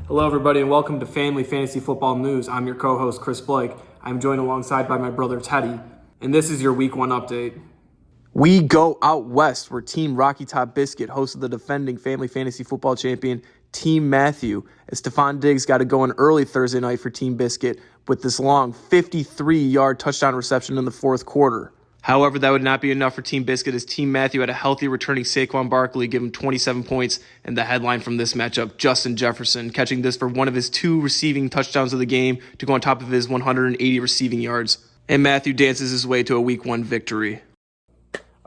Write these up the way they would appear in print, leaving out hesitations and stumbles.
Hello, everybody, and welcome to Family Fantasy Football News. I'm your co-host, Chris Blake. I'm joined alongside by my brother, Teddy, and this is your Week 1 update. We go out west, where Team Rocky Top Biscuit hosted the defending Family Fantasy Football champion, Team Matthew, as Stephon Diggs got it going early Thursday night for Team Biscuit with this long 53-yard touchdown reception in the fourth quarter. However, that would not be enough for Team Biscuit, as Team Matthew had a healthy returning Saquon Barkley give him 27 points, and the headline from this matchup, Justin Jefferson, catching this for one of his 2 receiving touchdowns of the game to go on top of his 180 receiving yards. And Matthew dances his way to a Week 1 victory.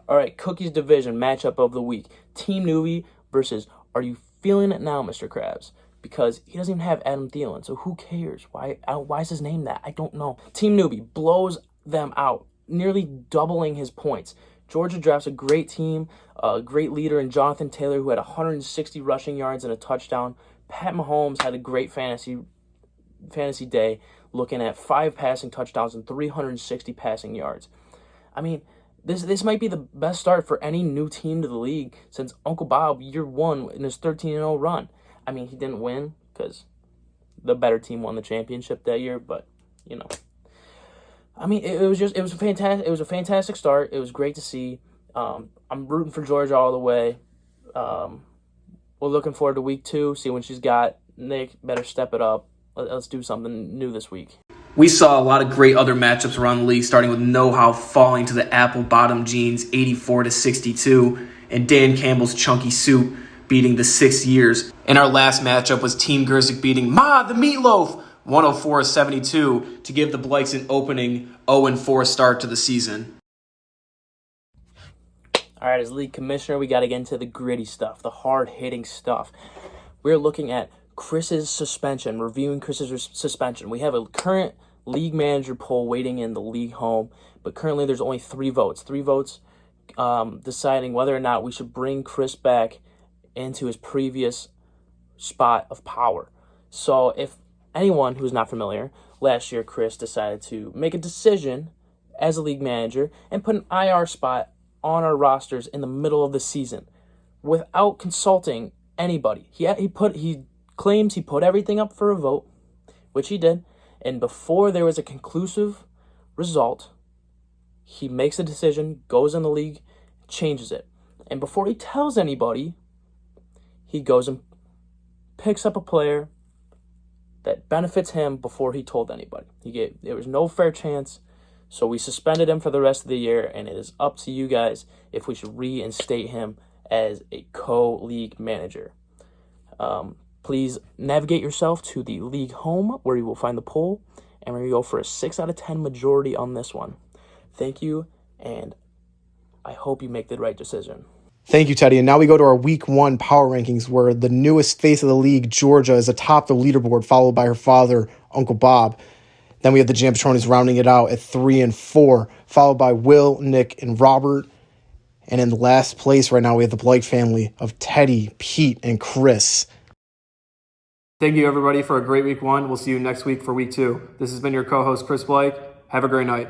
All right, Cookies Division matchup of the week. Team Newbie versus Are You Feeling It Now, Mr. Krabs? Because he doesn't even have Adam Thielen, so who cares? Why is his name that? I don't know. Team Newbie blows them out, nearly doubling his points. Georgia drafts a great team, a great leader in Jonathan Taylor, who had 160 rushing yards and a touchdown. Pat Mahomes had a great fantasy day, looking at 5 passing touchdowns and 360 passing yards. I mean, this might be the best start for any new team to the league since Uncle Bob, year 1 in his 13-0 run. I mean, he didn't win because the better team won the championship that year, but, you know. I mean, it was a fantastic start. It was great to see. I'm rooting for Georgia all the way. We're looking forward to week 2, see what she's got. Nick better step it up. Let's do something new this week. We saw a lot of great other matchups around the league, starting with Knowhow falling to the Apple Bottom Jeans 84-62, and Dan Campbell's Chunky Soup beating the 6 Years. And our last matchup was Team Gerzik beating Ma the Meatloaf 104-72 to give the Blakes an opening 0-4 start to the season. All right, as league commissioner, we got to get into the gritty stuff, the hard-hitting stuff. We're looking at Chris's suspension, reviewing Chris's suspension. We have a current league manager poll waiting in the league home, but currently there's only 3 votes. 3 votes deciding whether or not we should bring Chris back into his previous spot of power. So if anyone who's not familiar, last year Chris decided to make a decision as a league manager and put an IR spot on our rosters in the middle of the season without consulting anybody. He claims he put everything up for a vote, which he did, and before there was a conclusive result, he makes a decision, goes in the league, changes it. And before he tells anybody, he goes and picks up a player that benefits him before he told anybody. There was no fair chance, so we suspended him for the rest of the year, and it is up to you guys if we should reinstate him as a co-league manager. Please navigate yourself to the league home where you will find the poll, and we're going to go for a 6 out of 10 majority on this one. Thank you, and I hope you make the right decision. Thank you, Teddy. And now we go to our Week 1 power rankings, where the newest face of the league, Georgia, is atop the leaderboard, followed by her father, Uncle Bob. Then we have the Jampetronis rounding it out at 3 and 4, followed by Will, Nick, and Robert. And in last place right now, we have the Blake family of Teddy, Pete, and Chris. Thank you, everybody, for a great Week 1. We'll see you next week for Week 2. This has been your co-host, Chris Blake. Have a great night.